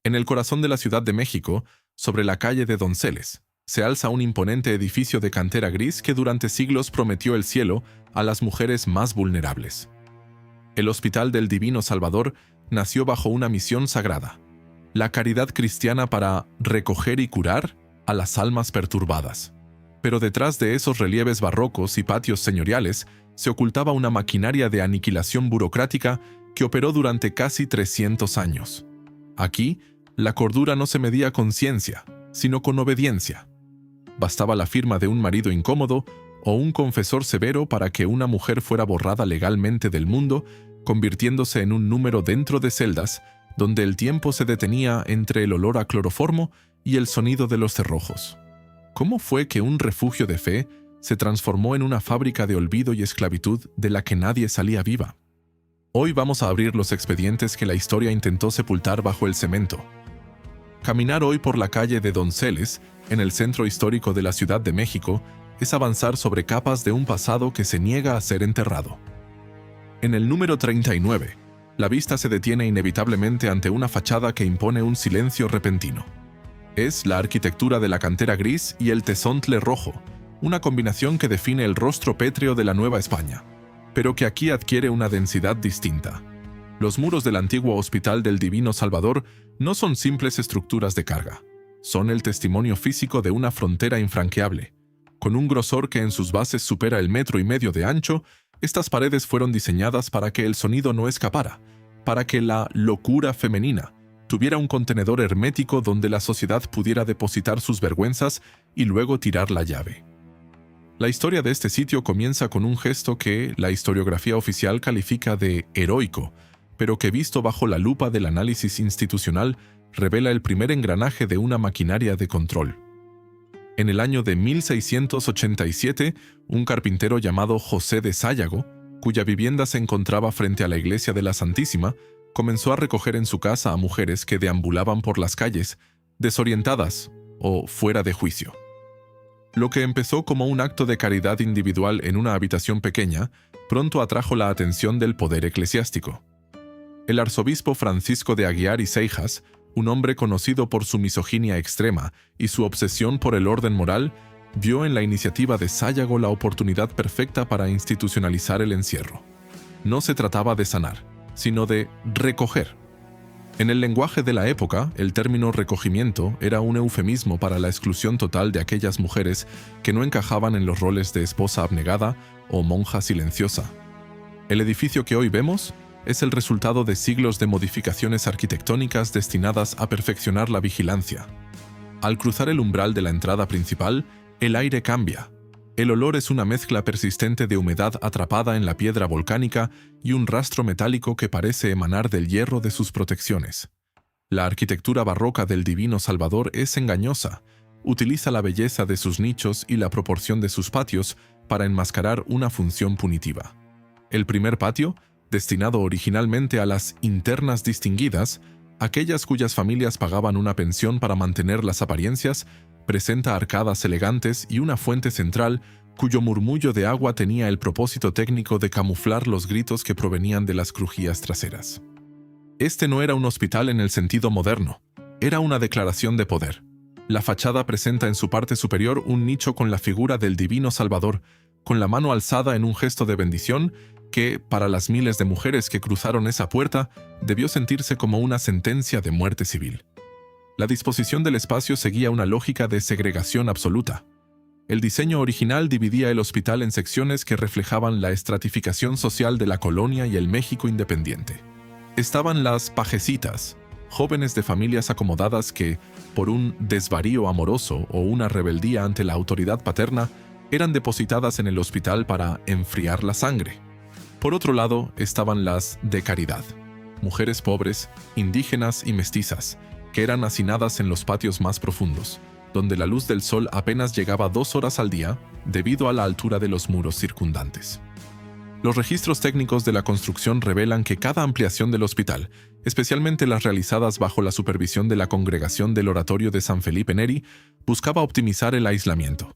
En el corazón de la Ciudad de México, sobre la calle de Donceles, se alza un imponente edificio de cantera gris que durante siglos prometió el cielo a las mujeres más vulnerables. El Hospital del Divino Salvador nació bajo una misión sagrada: la caridad cristiana para recoger y curar a las almas perturbadas. Pero detrás de esos relieves barrocos y patios señoriales se ocultaba una maquinaria de aniquilación burocrática que operó durante casi 300 años. Aquí, la cordura no se medía con ciencia, sino con obediencia. Bastaba la firma de un marido incómodo o un confesor severo para que una mujer fuera borrada legalmente del mundo, convirtiéndose en un número dentro de celdas donde el tiempo se detenía entre el olor a cloroformo y el sonido de los cerrojos. ¿Cómo fue que un refugio de fe se transformó en una fábrica de olvido y esclavitud de la que nadie salía viva? Hoy vamos a abrir los expedientes que la historia intentó sepultar bajo el cemento. Caminar hoy por la calle de Donceles, en el centro histórico de la Ciudad de México, es avanzar sobre capas de un pasado que se niega a ser enterrado. En el número 39, la vista se detiene inevitablemente ante una fachada que impone un silencio repentino. Es la arquitectura de la cantera gris y el tezontle rojo, una combinación que define el rostro pétreo de la Nueva España, pero que aquí adquiere una densidad distinta. Los muros del antiguo Hospital del Divino Salvador no son simples estructuras de carga. Son el testimonio físico de una frontera infranqueable. Con un grosor que en sus bases supera el 1,5 metros de ancho, estas paredes fueron diseñadas para que el sonido no escapara, para que la locura femenina tuviera un contenedor hermético donde la sociedad pudiera depositar sus vergüenzas y luego tirar la llave. La historia de este sitio comienza con un gesto que la historiografía oficial califica de heroico, pero que visto bajo la lupa del análisis institucional revela el primer engranaje de una maquinaria de control. En el año de 1687, un carpintero llamado José de Sáyago, cuya vivienda se encontraba frente a la iglesia de la Santísima, comenzó a recoger en su casa a mujeres que deambulaban por las calles, desorientadas o fuera de juicio. Lo que empezó como un acto de caridad individual en una habitación pequeña, pronto atrajo la atención del poder eclesiástico. El arzobispo Francisco de Aguiar y Seijas, un hombre conocido por su misoginia extrema y su obsesión por el orden moral, vio en la iniciativa de Sáyago la oportunidad perfecta para institucionalizar el encierro. No se trataba de sanar, sino de recoger. En el lenguaje de la época, el término recogimiento era un eufemismo para la exclusión total de aquellas mujeres que no encajaban en los roles de esposa abnegada o monja silenciosa. El edificio que hoy vemos es el resultado de siglos de modificaciones arquitectónicas destinadas a perfeccionar la vigilancia. Al cruzar el umbral de la entrada principal, el aire cambia. El olor es una mezcla persistente de humedad atrapada en la piedra volcánica y un rastro metálico que parece emanar del hierro de sus protecciones. La arquitectura barroca del Divino Salvador es engañosa. Utiliza la belleza de sus nichos y la proporción de sus patios para enmascarar una función punitiva. El primer patio, destinado originalmente a las internas distinguidas, aquellas cuyas familias pagaban una pensión para mantener las apariencias, presenta arcadas elegantes y una fuente central cuyo murmullo de agua tenía el propósito técnico de camuflar los gritos que provenían de las crujías traseras. Este no era un hospital en el sentido moderno, era una declaración de poder. La fachada presenta en su parte superior un nicho con la figura del Divino Salvador, con la mano alzada en un gesto de bendición que, para las miles de mujeres que cruzaron esa puerta, debió sentirse como una sentencia de muerte civil. La disposición del espacio seguía una lógica de segregación absoluta. El diseño original dividía el hospital en secciones que reflejaban la estratificación social de la colonia y el México independiente. Estaban las pajecitas, jóvenes de familias acomodadas que, por un desvarío amoroso o una rebeldía ante la autoridad paterna, eran depositadas en el hospital para enfriar la sangre. Por otro lado, estaban las de caridad, mujeres pobres, indígenas y mestizas, que eran hacinadas en los patios más profundos, donde la luz del sol apenas llegaba 2 horas al día debido a la altura de los muros circundantes. Los registros técnicos de la construcción revelan que cada ampliación del hospital, especialmente las realizadas bajo la supervisión de la Congregación del Oratorio de San Felipe Neri, buscaba optimizar el aislamiento.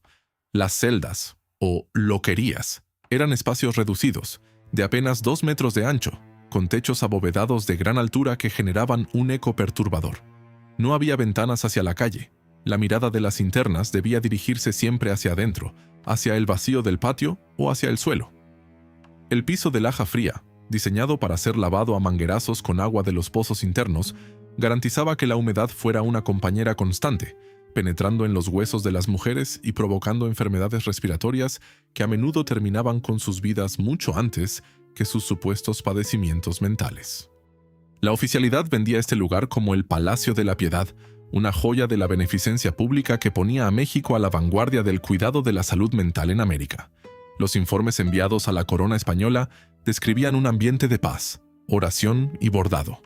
Las celdas, o loquerías, eran espacios reducidos, de apenas 2 metros de ancho, con techos abovedados de gran altura que generaban un eco perturbador. No había ventanas hacia la calle. La mirada de las internas debía dirigirse siempre hacia adentro, hacia el vacío del patio o hacia el suelo. El piso de laja fría, diseñado para ser lavado a manguerazos con agua de los pozos internos, garantizaba que la humedad fuera una compañera constante, penetrando en los huesos de las mujeres y provocando enfermedades respiratorias que a menudo terminaban con sus vidas mucho antes que sus supuestos padecimientos mentales. La oficialidad vendía este lugar como el Palacio de la Piedad, una joya de la beneficencia pública que ponía a México a la vanguardia del cuidado de la salud mental en América. Los informes enviados a la corona española describían un ambiente de paz, oración y bordado.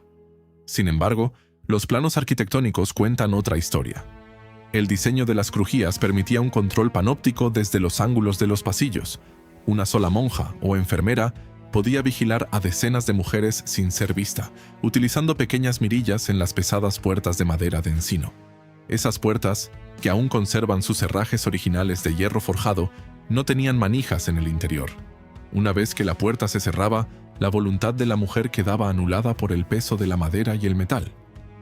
Sin embargo, los planos arquitectónicos cuentan otra historia. El diseño de las crujías permitía un control panóptico desde los ángulos de los pasillos. Una sola monja o enfermera podía vigilar a decenas de mujeres sin ser vista, utilizando pequeñas mirillas en las pesadas puertas de madera de encino. Esas puertas, que aún conservan sus herrajes originales de hierro forjado, no tenían manijas en el interior. Una vez que la puerta se cerraba, la voluntad de la mujer quedaba anulada por el peso de la madera y el metal.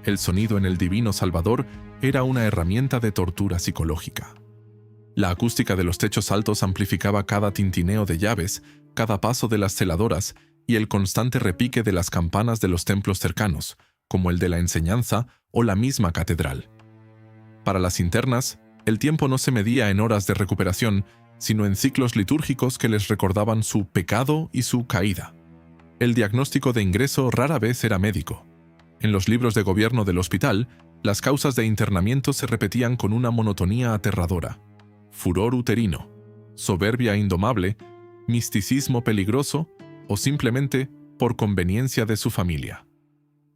El sonido en el Divino Salvador era una herramienta de tortura psicológica. La acústica de los techos altos amplificaba cada tintineo de llaves, cada paso de las celadoras y el constante repique de las campanas de los templos cercanos, como el de la enseñanza o la misma catedral. Para las internas, el tiempo no se medía en horas de recuperación, sino en ciclos litúrgicos que les recordaban su pecado y su caída. El diagnóstico de ingreso rara vez era médico. En los libros de gobierno del hospital, las causas de internamiento se repetían con una monotonía aterradora: furor uterino, soberbia indomable, misticismo peligroso o simplemente por conveniencia de su familia.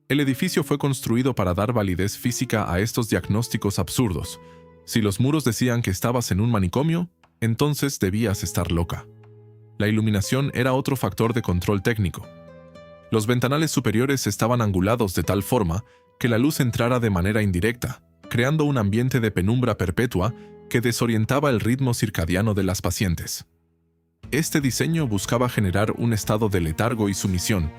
El edificio fue construido para dar validez física a estos diagnósticos absurdos. Si los muros decían que estabas en un manicomio, entonces debías estar loca. La iluminación era otro factor de control técnico. Los ventanales superiores estaban angulados de tal forma que la luz entrara de manera indirecta, creando un ambiente de penumbra perpetua que desorientaba el ritmo circadiano de las pacientes. Este diseño buscaba generar un estado de letargo y sumisión.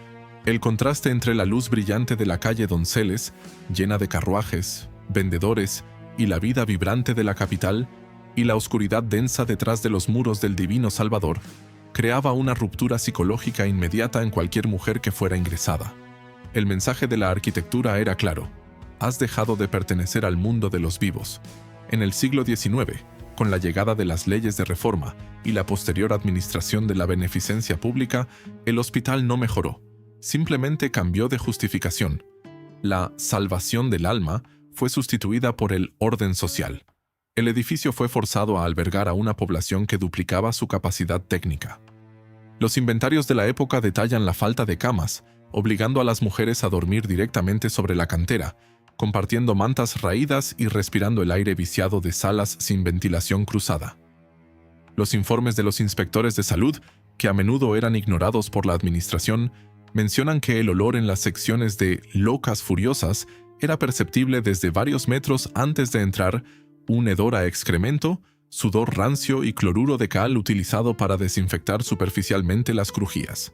El contraste entre la luz brillante de la calle Donceles, llena de carruajes, vendedores y la vida vibrante de la capital, y la oscuridad densa detrás de los muros del Divino Salvador, creaba una ruptura psicológica inmediata en cualquier mujer que fuera ingresada. El mensaje de la arquitectura era claro: has dejado de pertenecer al mundo de los vivos. En el siglo XIX, con la llegada de las leyes de reforma y la posterior administración de la beneficencia pública, el hospital no mejoró, simplemente cambió de justificación. La salvación del alma fue sustituida por el orden social. El edificio fue forzado a albergar a una población que duplicaba su capacidad técnica. Los inventarios de la época detallan la falta de camas, obligando a las mujeres a dormir directamente sobre la cantera, compartiendo mantas raídas y respirando el aire viciado de salas sin ventilación cruzada. Los informes de los inspectores de salud, que a menudo eran ignorados por la administración, mencionan que el olor en las secciones de locas furiosas era perceptible desde varios metros antes de entrar, un hedor a excremento, sudor rancio y cloruro de cal utilizado para desinfectar superficialmente las crujías.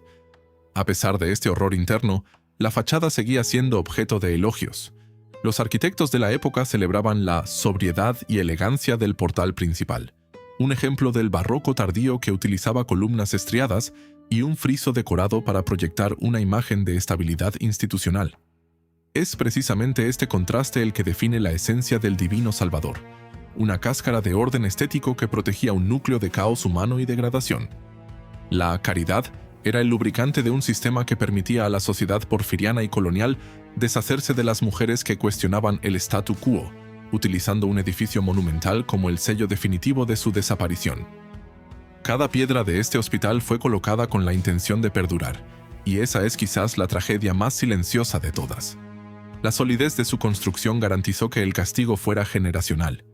A pesar de este horror interno, la fachada seguía siendo objeto de elogios. Los arquitectos de la época celebraban la sobriedad y elegancia del portal principal, un ejemplo del barroco tardío que utilizaba columnas estriadas y un friso decorado para proyectar una imagen de estabilidad institucional. Es precisamente este contraste el que define la esencia del Divino Salvador, una cáscara de orden estético que protegía un núcleo de caos humano y degradación. La caridad era el lubricante de un sistema que permitía a la sociedad porfiriana y colonial deshacerse de las mujeres que cuestionaban el statu quo, utilizando un edificio monumental como el sello definitivo de su desaparición. Cada piedra de este hospital fue colocada con la intención de perdurar, y esa es quizás la tragedia más silenciosa de todas. La solidez de su construcción garantizó que el castigo fuera generacional.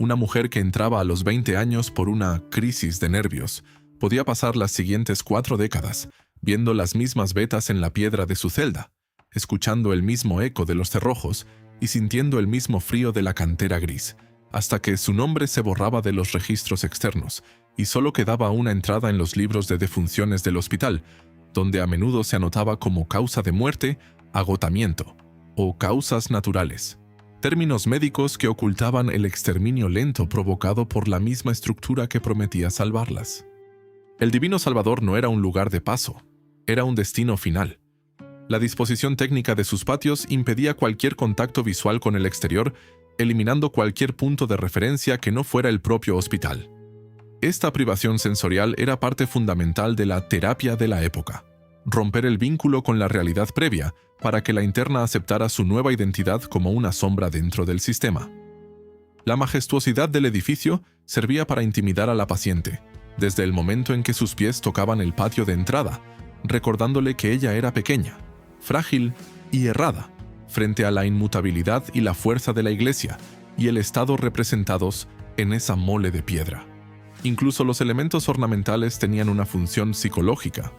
Una mujer que entraba a los 20 años por una crisis de nervios podía pasar las siguientes 4 décadas viendo las mismas vetas en la piedra de su celda, escuchando el mismo eco de los cerrojos y sintiendo el mismo frío de la cantera gris, hasta que su nombre se borraba de los registros externos y solo quedaba una entrada en los libros de defunciones del hospital, donde a menudo se anotaba como causa de muerte, agotamiento o causas naturales. términos médicos que ocultaban el exterminio lento provocado por la misma estructura que prometía salvarlas. El Divino Salvador no era un lugar de paso, era un destino final. La disposición técnica de sus patios impedía cualquier contacto visual con el exterior, eliminando cualquier punto de referencia que no fuera el propio hospital. Esta privación sensorial era parte fundamental de la terapia de la época: romper el vínculo con la realidad previa para que la interna aceptara su nueva identidad como una sombra dentro del sistema. La majestuosidad del edificio servía para intimidar a la paciente, desde el momento en que sus pies tocaban el patio de entrada, recordándole que ella era pequeña, frágil y errada, frente a la inmutabilidad y la fuerza de la iglesia y el Estado representados en esa mole de piedra. Incluso los elementos ornamentales tenían una función psicológica.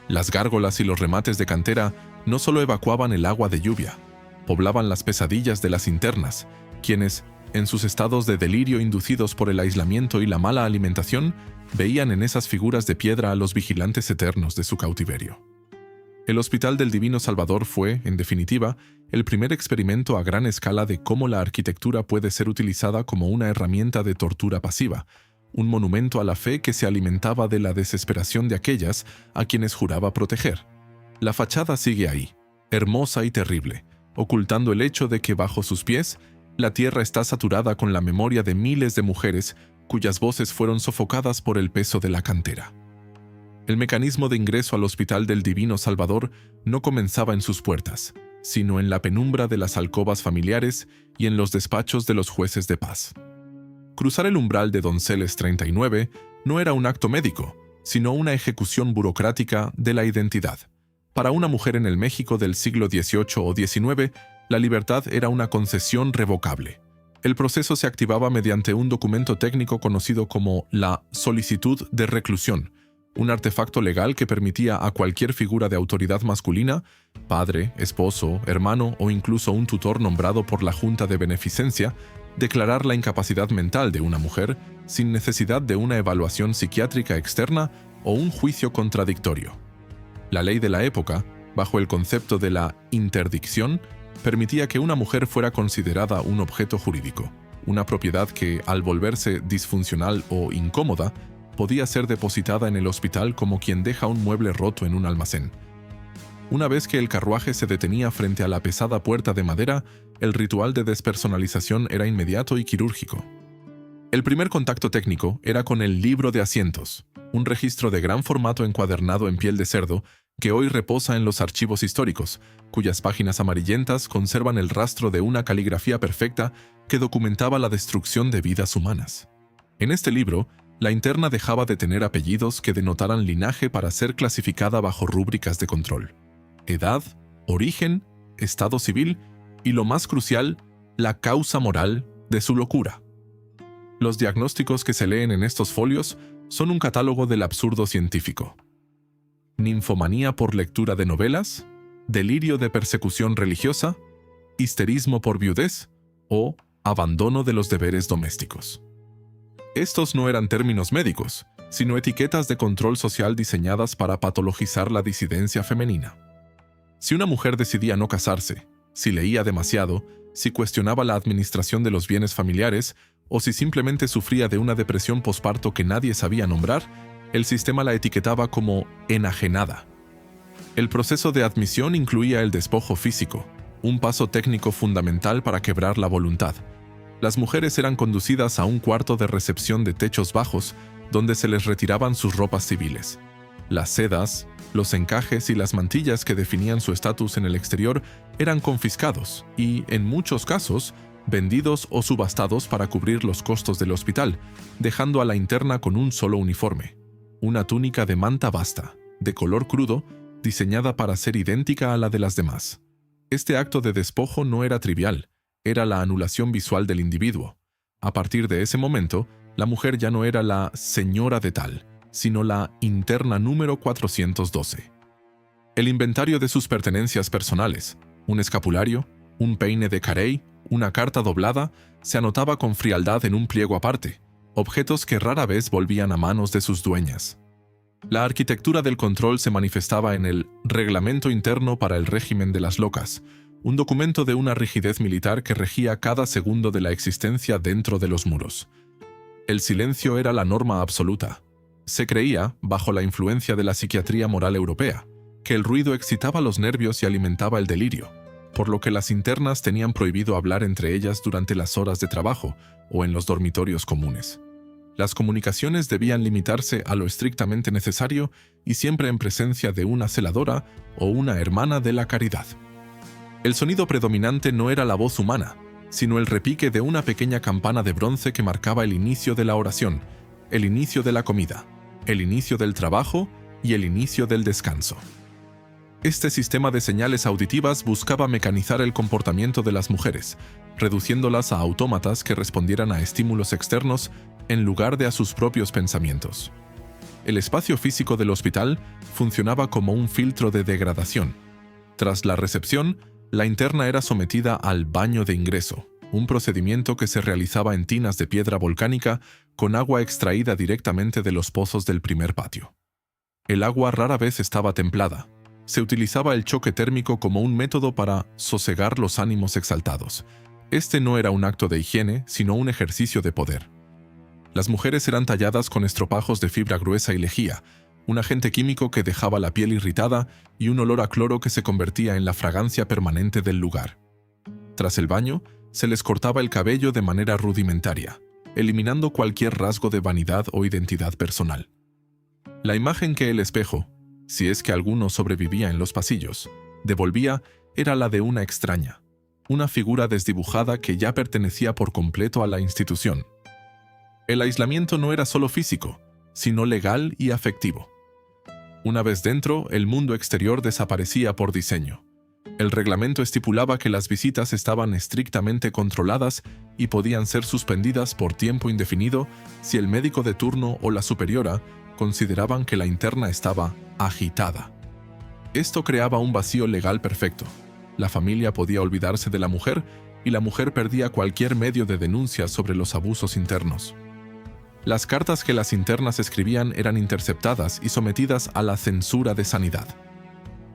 Las gárgolas y los remates de cantera no solo evacuaban el agua de lluvia, poblaban las pesadillas de las internas, quienes, en sus estados de delirio inducidos por el aislamiento y la mala alimentación, veían en esas figuras de piedra a los vigilantes eternos de su cautiverio. El Hospital del Divino Salvador fue, en definitiva, el primer experimento a gran escala de cómo la arquitectura puede ser utilizada como una herramienta de tortura pasiva, un monumento a la fe que se alimentaba de la desesperación de aquellas a quienes juraba proteger. La fachada sigue ahí, hermosa y terrible, ocultando el hecho de que bajo sus pies, la tierra está saturada con la memoria de miles de mujeres cuyas voces fueron sofocadas por el peso de la cantera. El mecanismo de ingreso al Hospital del Divino Salvador no comenzaba en sus puertas, sino en la penumbra de las alcobas familiares y en los despachos de los jueces de paz. Cruzar el umbral de Donceles 39 no era un acto médico, sino una ejecución burocrática de la identidad. Para una mujer en el México del siglo XVIII o XIX, la libertad era una concesión revocable. El proceso se activaba mediante un documento técnico conocido como la solicitud de reclusión, un artefacto legal que permitía a cualquier figura de autoridad masculina, padre, esposo, hermano o incluso un tutor nombrado por la Junta de Beneficencia, declarar la incapacidad mental de una mujer sin necesidad de una evaluación psiquiátrica externa o un juicio contradictorio. La ley de la época, bajo el concepto de la interdicción, permitía que una mujer fuera considerada un objeto jurídico, una propiedad que, al volverse disfuncional o incómoda, podía ser depositada en el hospital como quien deja un mueble roto en un almacén. Una vez que el carruaje se detenía frente a la pesada puerta de madera, el ritual de despersonalización era inmediato y quirúrgico. El primer contacto técnico era con el libro de asientos, un registro de gran formato encuadernado en piel de cerdo que hoy reposa en los archivos históricos, cuyas páginas amarillentas conservan el rastro de una caligrafía perfecta que documentaba la destrucción de vidas humanas. En este libro, la interna dejaba de tener apellidos que denotaran linaje para ser clasificada bajo rúbricas de control: edad, origen, estado civil y, lo más crucial, la causa moral de su locura. Los diagnósticos que se leen en estos folios son un catálogo del absurdo científico: ninfomanía por lectura de novelas, delirio de persecución religiosa, histerismo por viudez o abandono de los deberes domésticos. Estos no eran términos médicos, sino etiquetas de control social diseñadas para patologizar la disidencia femenina. Si una mujer decidía no casarse, si leía demasiado, si cuestionaba la administración de los bienes familiares o si simplemente sufría de una depresión posparto que nadie sabía nombrar, el sistema la etiquetaba como enajenada. El proceso de admisión incluía el despojo físico, un paso técnico fundamental para quebrar la voluntad. Las mujeres eran conducidas a un cuarto de recepción de techos bajos, donde se les retiraban sus ropas civiles. Las sedas, los encajes y las mantillas que definían su estatus en el exterior eran confiscados y, en muchos casos, vendidos o subastados para cubrir los costos del hospital, dejando a la interna con un solo uniforme: una túnica de manta basta, de color crudo, diseñada para ser idéntica a la de las demás. Este acto de despojo no era trivial, era la anulación visual del individuo. A partir de ese momento, la mujer ya no era la señora de tal, sino la interna número 412. El inventario de sus pertenencias personales, un escapulario, un peine de carey, una carta doblada, se anotaba con frialdad en un pliego aparte, objetos que rara vez volvían a manos de sus dueñas. La arquitectura del control se manifestaba en el Reglamento Interno para el Régimen de las Locas, un documento de una rigidez militar que regía cada segundo de la existencia dentro de los muros. El silencio era la norma absoluta. Se creía, bajo la influencia de la psiquiatría moral europea, que el ruido excitaba los nervios y alimentaba el delirio, por lo que las internas tenían prohibido hablar entre ellas durante las horas de trabajo o en los dormitorios comunes. Las comunicaciones debían limitarse a lo estrictamente necesario y siempre en presencia de una celadora o una hermana de la caridad. El sonido predominante no era la voz humana, sino el repique de una pequeña campana de bronce que marcaba el inicio de la oración, el inicio de la comida, el inicio del trabajo y el inicio del descanso. Este sistema de señales auditivas buscaba mecanizar el comportamiento de las mujeres, reduciéndolas a autómatas que respondieran a estímulos externos en lugar de a sus propios pensamientos. El espacio físico del hospital funcionaba como un filtro de degradación. Tras la recepción, la interna era sometida al baño de ingreso, un procedimiento que se realizaba en tinas de piedra volcánica con agua extraída directamente de los pozos del primer patio. El agua rara vez estaba templada. Se utilizaba el choque térmico como un método para sosegar los ánimos exaltados. Este no era un acto de higiene, sino un ejercicio de poder. Las mujeres eran talladas con estropajos de fibra gruesa y lejía, un agente químico que dejaba la piel irritada y un olor a cloro que se convertía en la fragancia permanente del lugar. Tras el baño, se les cortaba el cabello de manera rudimentaria, eliminando cualquier rasgo de vanidad o identidad personal. La imagen que el espejo, si es que alguno sobrevivía en los pasillos, devolvía era la de una extraña, una figura desdibujada que ya pertenecía por completo a la institución. El aislamiento no era solo físico, sino legal y afectivo. Una vez dentro, el mundo exterior desaparecía por diseño. El reglamento estipulaba que las visitas estaban estrictamente controladas y podían ser suspendidas por tiempo indefinido si el médico de turno o la superiora consideraban que la interna estaba agitada. Esto creaba un vacío legal perfecto. La familia podía olvidarse de la mujer y la mujer perdía cualquier medio de denuncia sobre los abusos internos. Las cartas que las internas escribían eran interceptadas y sometidas a la censura de sanidad.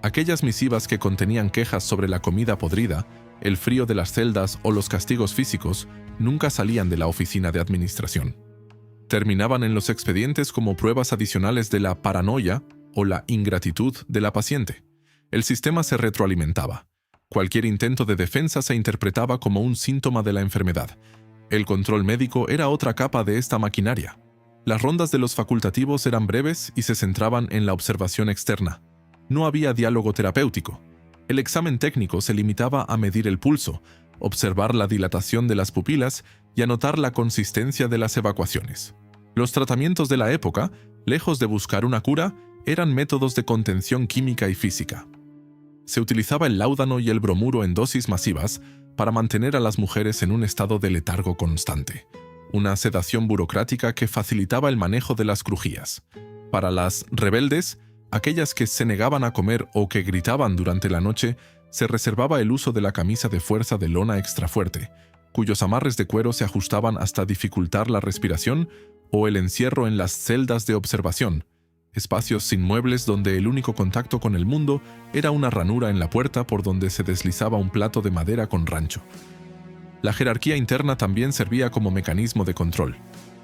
Aquellas misivas que contenían quejas sobre la comida podrida, el frío de las celdas o los castigos físicos nunca salían de la oficina de administración. Terminaban en los expedientes como pruebas adicionales de la paranoia o la ingratitud de la paciente. El sistema se retroalimentaba. Cualquier intento de defensa se interpretaba como un síntoma de la enfermedad. El control médico era otra capa de esta maquinaria. Las rondas de los facultativos eran breves y se centraban en la observación externa. No había diálogo terapéutico. El examen técnico se limitaba a medir el pulso, observar la dilatación de las pupilas y anotar la consistencia de las evacuaciones. Los tratamientos de la época, lejos de buscar una cura, eran métodos de contención química y física. Se utilizaba el láudano y el bromuro en dosis masivas para mantener a las mujeres en un estado de letargo constante, una sedación burocrática que facilitaba el manejo de las crujías. Para las rebeldes, aquellas que se negaban a comer o que gritaban durante la noche, se reservaba el uso de la camisa de fuerza de lona extrafuerte, cuyos amarres de cuero se ajustaban hasta dificultar la respiración, o el encierro en las celdas de observación, espacios sin muebles donde el único contacto con el mundo era una ranura en la puerta por donde se deslizaba un plato de madera con rancho. La jerarquía interna también servía como mecanismo de control.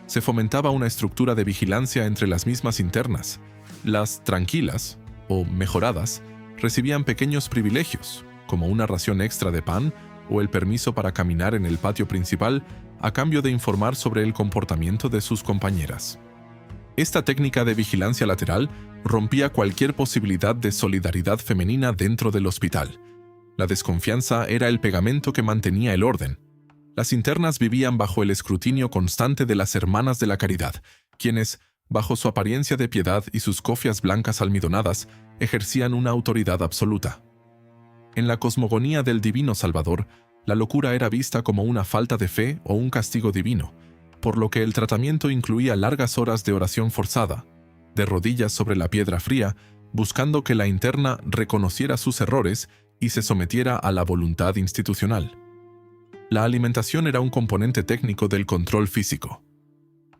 Se fomentaba una estructura de vigilancia entre las mismas internas. Las tranquilas, o mejoradas, recibían pequeños privilegios, como una ración extra de pan o el permiso para caminar en el patio principal a cambio de informar sobre el comportamiento de sus compañeras. Esta técnica de vigilancia lateral rompía cualquier posibilidad de solidaridad femenina dentro del hospital. La desconfianza era el pegamento que mantenía el orden. Las internas vivían bajo el escrutinio constante de las hermanas de la caridad, quienes, bajo su apariencia de piedad y sus cofias blancas almidonadas, ejercían una autoridad absoluta. En la cosmogonía del Divino Salvador, la locura era vista como una falta de fe o un castigo divino, por lo que el tratamiento incluía largas horas de oración forzada, de rodillas sobre la piedra fría, buscando que la interna reconociera sus errores y se sometiera a la voluntad institucional. La alimentación era un componente técnico del control físico.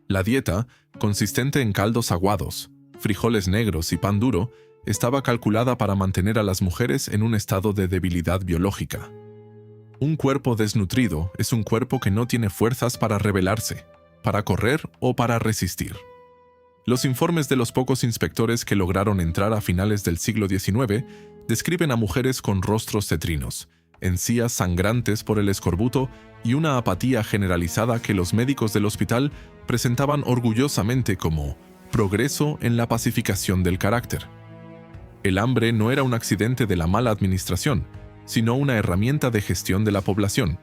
La dieta, consistente en caldos aguados, frijoles negros y pan duro, estaba calculada para mantener a las mujeres en un estado de debilidad biológica. Un cuerpo desnutrido es un cuerpo que no tiene fuerzas para rebelarse, para correr o para resistir. Los informes de los pocos inspectores que lograron entrar a finales del siglo XIX describen a mujeres con rostros cetrinos, encías sangrantes por el escorbuto y una apatía generalizada que los médicos del hospital presentaban orgullosamente como progreso en la pacificación del carácter. El hambre no era un accidente de la mala administración, sino una herramienta de gestión de la población.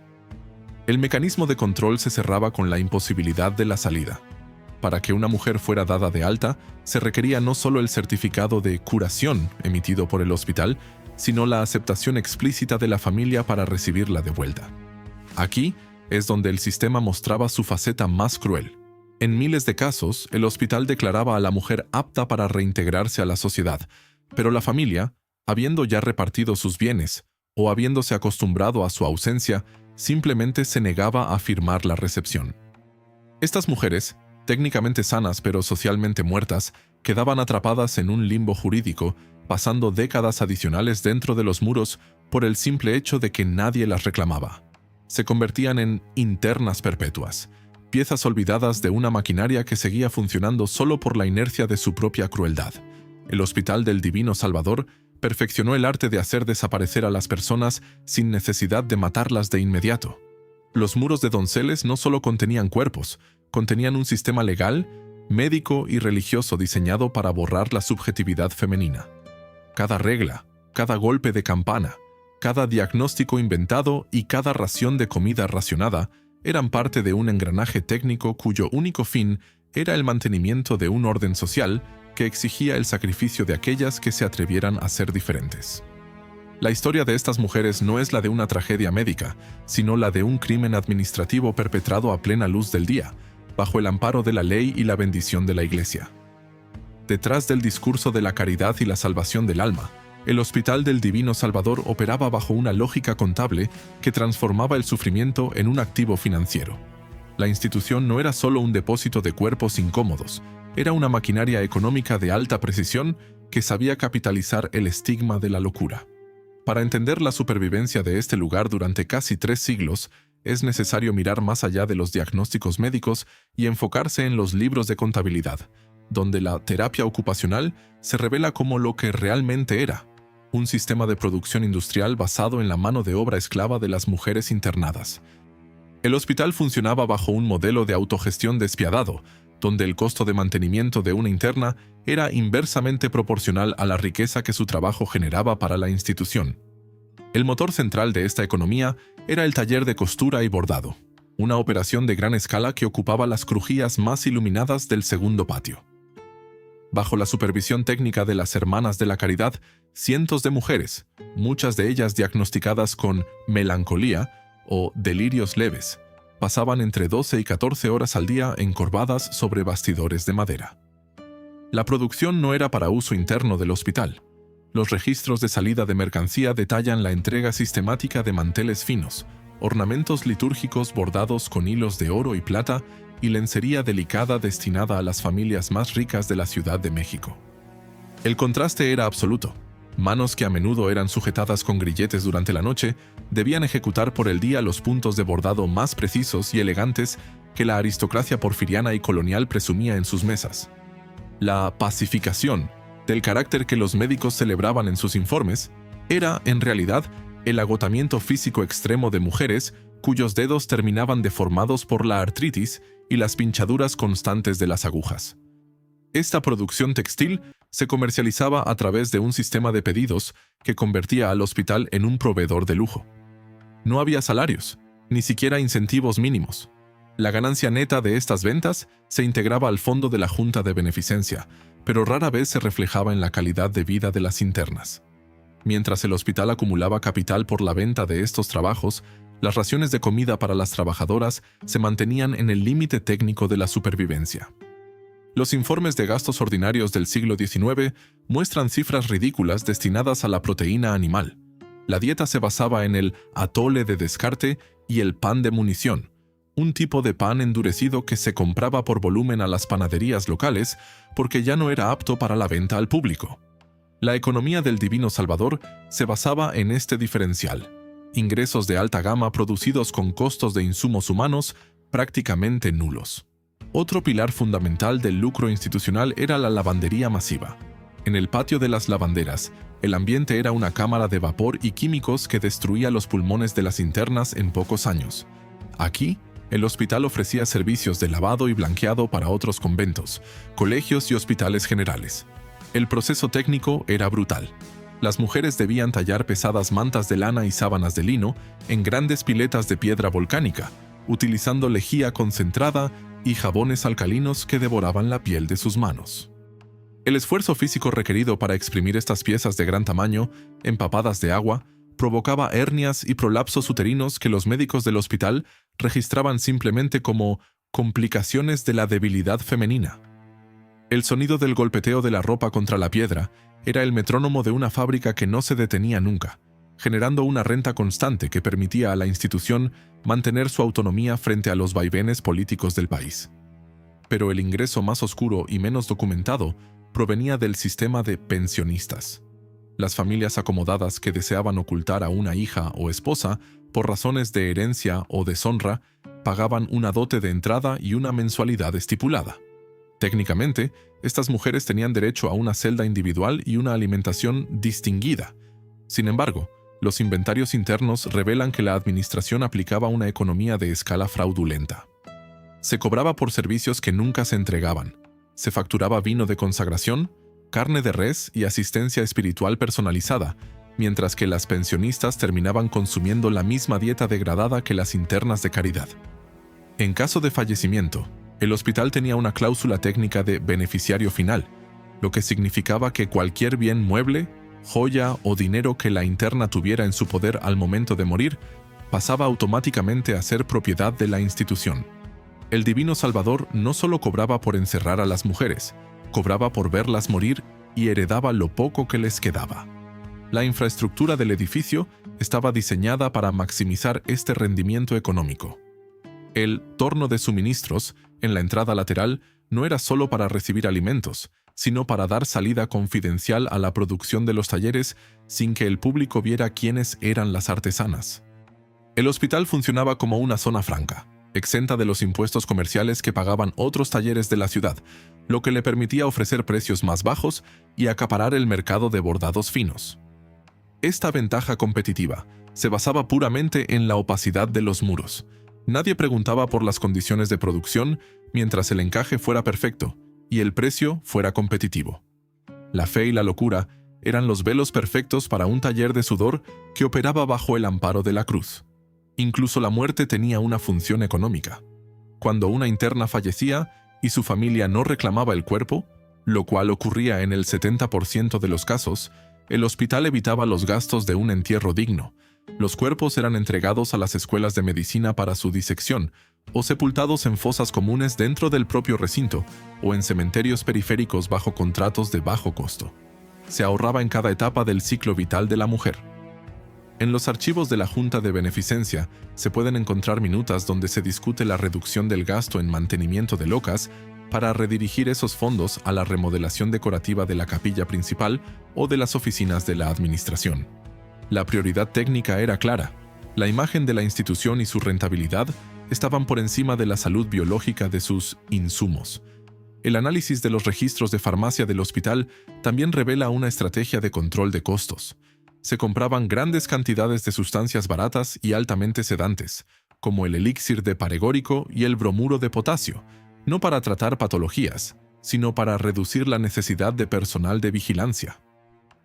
El mecanismo de control se cerraba con la imposibilidad de la salida. Para que una mujer fuera dada de alta, se requería no solo el certificado de curación emitido por el hospital, sino la aceptación explícita de la familia para recibirla de vuelta. Aquí es donde el sistema mostraba su faceta más cruel. En miles de casos, el hospital declaraba a la mujer apta para reintegrarse a la sociedad, pero la familia, habiendo ya repartido sus bienes o habiéndose acostumbrado a su ausencia, simplemente se negaba a firmar la recepción. Estas mujeres, técnicamente sanas pero socialmente muertas, quedaban atrapadas en un limbo jurídico, pasando décadas adicionales dentro de los muros por el simple hecho de que nadie las reclamaba. Se convertían en internas perpetuas, piezas olvidadas de una maquinaria que seguía funcionando solo por la inercia de su propia crueldad. El Hospital del Divino Salvador perfeccionó el arte de hacer desaparecer a las personas sin necesidad de matarlas de inmediato. Los muros de Donceles no solo contenían cuerpos, contenían un sistema legal, médico y religioso diseñado para borrar la subjetividad femenina. Cada regla, cada golpe de campana, cada diagnóstico inventado y cada ración de comida racionada eran parte de un engranaje técnico cuyo único fin era el mantenimiento de un orden social que exigía el sacrificio de aquellas que se atrevieran a ser diferentes. La historia de estas mujeres no es la de una tragedia médica, sino la de un crimen administrativo perpetrado a plena luz del día, bajo el amparo de la ley y la bendición de la Iglesia. Detrás del discurso de la caridad y la salvación del alma, el Hospital del Divino Salvador operaba bajo una lógica contable que transformaba el sufrimiento en un activo financiero. La institución no era solo un depósito de cuerpos incómodos, era una maquinaria económica de alta precisión que sabía capitalizar el estigma de la locura. Para entender la supervivencia de este lugar durante casi 3 siglos, es necesario mirar más allá de los diagnósticos médicos y enfocarse en los libros de contabilidad, donde la terapia ocupacional se revela como lo que realmente era: un sistema de producción industrial basado en la mano de obra esclava de las mujeres internadas. El hospital funcionaba bajo un modelo de autogestión despiadado, donde el costo de mantenimiento de una interna era inversamente proporcional a la riqueza que su trabajo generaba para la institución. El motor central de esta economía era el taller de costura y bordado, una operación de gran escala que ocupaba las crujías más iluminadas del segundo patio. Bajo la supervisión técnica de las Hermanas de la Caridad, cientos de mujeres, muchas de ellas diagnosticadas con melancolía o delirios leves, pasaban entre 12 y 14 horas al día encorvadas sobre bastidores de madera. La producción no era para uso interno del hospital. Los registros de salida de mercancía detallan la entrega sistemática de manteles finos, ornamentos litúrgicos bordados con hilos de oro y plata y lencería delicada destinada a las familias más ricas de la Ciudad de México. El contraste era absoluto. Manos que a menudo eran sujetadas con grilletes durante la noche debían ejecutar por el día los puntos de bordado más precisos y elegantes que la aristocracia porfiriana y colonial presumía en sus mesas. La pacificación, del carácter que los médicos celebraban en sus informes, era, en realidad, el agotamiento físico extremo de mujeres cuyos dedos terminaban deformados por la artritis y las pinchaduras constantes de las agujas. Esta producción textil se comercializaba a través de un sistema de pedidos que convertía al hospital en un proveedor de lujo. No había salarios, ni siquiera incentivos mínimos. La ganancia neta de estas ventas se integraba al fondo de la Junta de Beneficencia, pero rara vez se reflejaba en la calidad de vida de las internas. Mientras el hospital acumulaba capital por la venta de estos trabajos, las raciones de comida para las trabajadoras se mantenían en el límite técnico de la supervivencia. Los informes de gastos ordinarios del siglo XIX muestran cifras ridículas destinadas a la proteína animal. La dieta se basaba en el atole de descarte y el pan de munición, un tipo de pan endurecido que se compraba por volumen a las panaderías locales porque ya no era apto para la venta al público. La economía del Divino Salvador se basaba en este diferencial. ingresos de alta gama producidos con costos de insumos humanos prácticamente nulos. Otro pilar fundamental del lucro institucional era la lavandería masiva. En el patio de las lavanderas, el ambiente era una cámara de vapor y químicos que destruía los pulmones de las internas en pocos años. Aquí, el hospital ofrecía servicios de lavado y blanqueado para otros conventos, colegios y hospitales generales. El proceso técnico era brutal. Las mujeres debían tallar pesadas mantas de lana y sábanas de lino en grandes piletas de piedra volcánica, utilizando lejía concentrada y jabones alcalinos que devoraban la piel de sus manos. El esfuerzo físico requerido para exprimir estas piezas de gran tamaño, empapadas de agua, provocaba hernias y prolapsos uterinos que los médicos del hospital registraban simplemente como complicaciones de la debilidad femenina. El sonido del golpeteo de la ropa contra la piedra era el metrónomo de una fábrica que no se detenía nunca, generando una renta constante que permitía a la institución mantener su autonomía frente a los vaivenes políticos del país. Pero el ingreso más oscuro y menos documentado provenía del sistema de pensionistas. Las familias acomodadas que deseaban ocultar a una hija o esposa por razones de herencia o deshonra pagaban una dote de entrada y una mensualidad estipulada. Técnicamente, estas mujeres tenían derecho a una celda individual y una alimentación distinguida. Sin embargo, los inventarios internos revelan que la administración aplicaba una economía de escala fraudulenta. Se cobraba por servicios que nunca se entregaban. Se facturaba vino de consagración, carne de res y asistencia espiritual personalizada, mientras que las pensionistas terminaban consumiendo la misma dieta degradada que las internas de caridad. En caso de fallecimiento, el hospital tenía una cláusula técnica de beneficiario final, lo que significaba que cualquier bien mueble, joya o dinero que la interna tuviera en su poder al momento de morir, pasaba automáticamente a ser propiedad de la institución. El Divino Salvador no solo cobraba por encerrar a las mujeres, cobraba por verlas morir y heredaba lo poco que les quedaba. La infraestructura del edificio estaba diseñada para maximizar este rendimiento económico. El torno de suministros, en la entrada lateral, no era solo para recibir alimentos, sino para dar salida confidencial a la producción de los talleres sin que el público viera quiénes eran las artesanas. El hospital funcionaba como una zona franca, exenta de los impuestos comerciales que pagaban otros talleres de la ciudad, lo que le permitía ofrecer precios más bajos y acaparar el mercado de bordados finos. Esta ventaja competitiva se basaba puramente en la opacidad de los muros. Nadie preguntaba por las condiciones de producción mientras el encaje fuera perfecto y el precio fuera competitivo. La fe y la locura eran los velos perfectos para un taller de sudor que operaba bajo el amparo de la cruz. Incluso la muerte tenía una función económica. Cuando una interna fallecía y su familia no reclamaba el cuerpo, lo cual ocurría en el 70% de los casos, el hospital evitaba los gastos de un entierro digno. Los cuerpos eran entregados a las escuelas de medicina para su disección o sepultados en fosas comunes dentro del propio recinto o en cementerios periféricos bajo contratos de bajo costo. Se ahorraba en cada etapa del ciclo vital de la mujer. En los archivos de la Junta de Beneficencia se pueden encontrar minutas donde se discute la reducción del gasto en mantenimiento de locas para redirigir esos fondos a la remodelación decorativa de la capilla principal o de las oficinas de la administración. La prioridad técnica era clara. La imagen de la institución y su rentabilidad estaban por encima de la salud biológica de sus insumos. El análisis de los registros de farmacia del hospital también revela una estrategia de control de costos. Se compraban grandes cantidades de sustancias baratas y altamente sedantes, como el elixir de paregórico y el bromuro de potasio, no para tratar patologías, sino para reducir la necesidad de personal de vigilancia.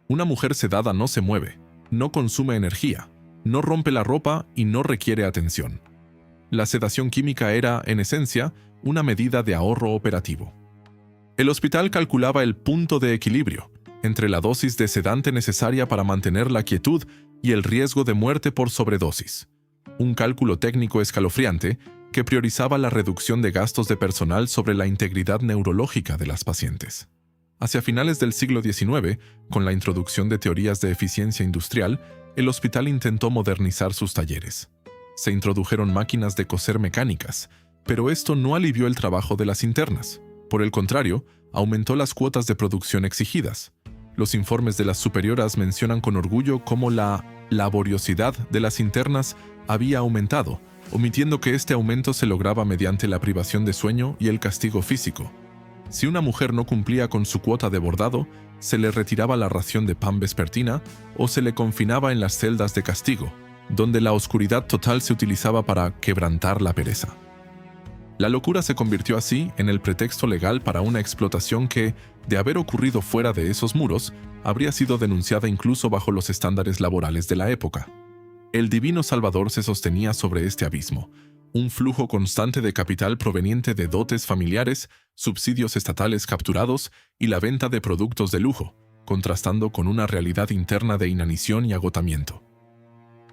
Una mujer sedada no se mueve, no consume energía, no rompe la ropa y no requiere atención. La sedación química era, en esencia, una medida de ahorro operativo. El hospital calculaba el punto de equilibrio entre la dosis de sedante necesaria para mantener la quietud y el riesgo de muerte por sobredosis. Un cálculo técnico escalofriante que priorizaba la reducción de gastos de personal sobre la integridad neurológica de las pacientes. Hacia finales del siglo XIX, con la introducción de teorías de eficiencia industrial, el hospital intentó modernizar sus talleres. Se introdujeron máquinas de coser mecánicas, pero esto no alivió el trabajo de las internas. Por el contrario, aumentó las cuotas de producción exigidas. Los informes de las superioras mencionan con orgullo cómo la laboriosidad de las internas había aumentado, omitiendo que este aumento se lograba mediante la privación de sueño y el castigo físico. Si una mujer no cumplía con su cuota de bordado, se le retiraba la ración de pan vespertina o se le confinaba en las celdas de castigo, donde la oscuridad total se utilizaba para quebrantar la pereza. La locura se convirtió así en el pretexto legal para una explotación que, de haber ocurrido fuera de esos muros, habría sido denunciada incluso bajo los estándares laborales de la época. El divino Salvador se sostenía sobre este abismo, un flujo constante de capital proveniente de dotes familiares, subsidios estatales capturados y la venta de productos de lujo, contrastando con una realidad interna de inanición y agotamiento.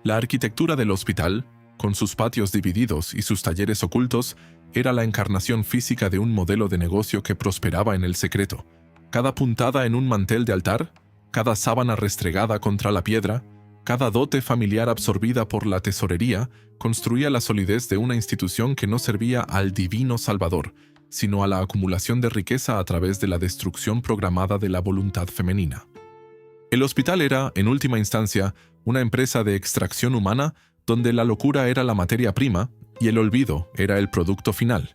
La arquitectura del hospital, con sus patios divididos y sus talleres ocultos, era la encarnación física de un modelo de negocio que prosperaba en el secreto. Cada puntada en un mantel de altar, cada sábana restregada contra la piedra, cada dote familiar absorbida por la tesorería, construía la solidez de una institución que no servía al divino Salvador, sino a la acumulación de riqueza a través de la destrucción programada de la voluntad femenina. El hospital era, en última instancia, una empresa de extracción humana donde la locura era la materia prima y el olvido era el producto final.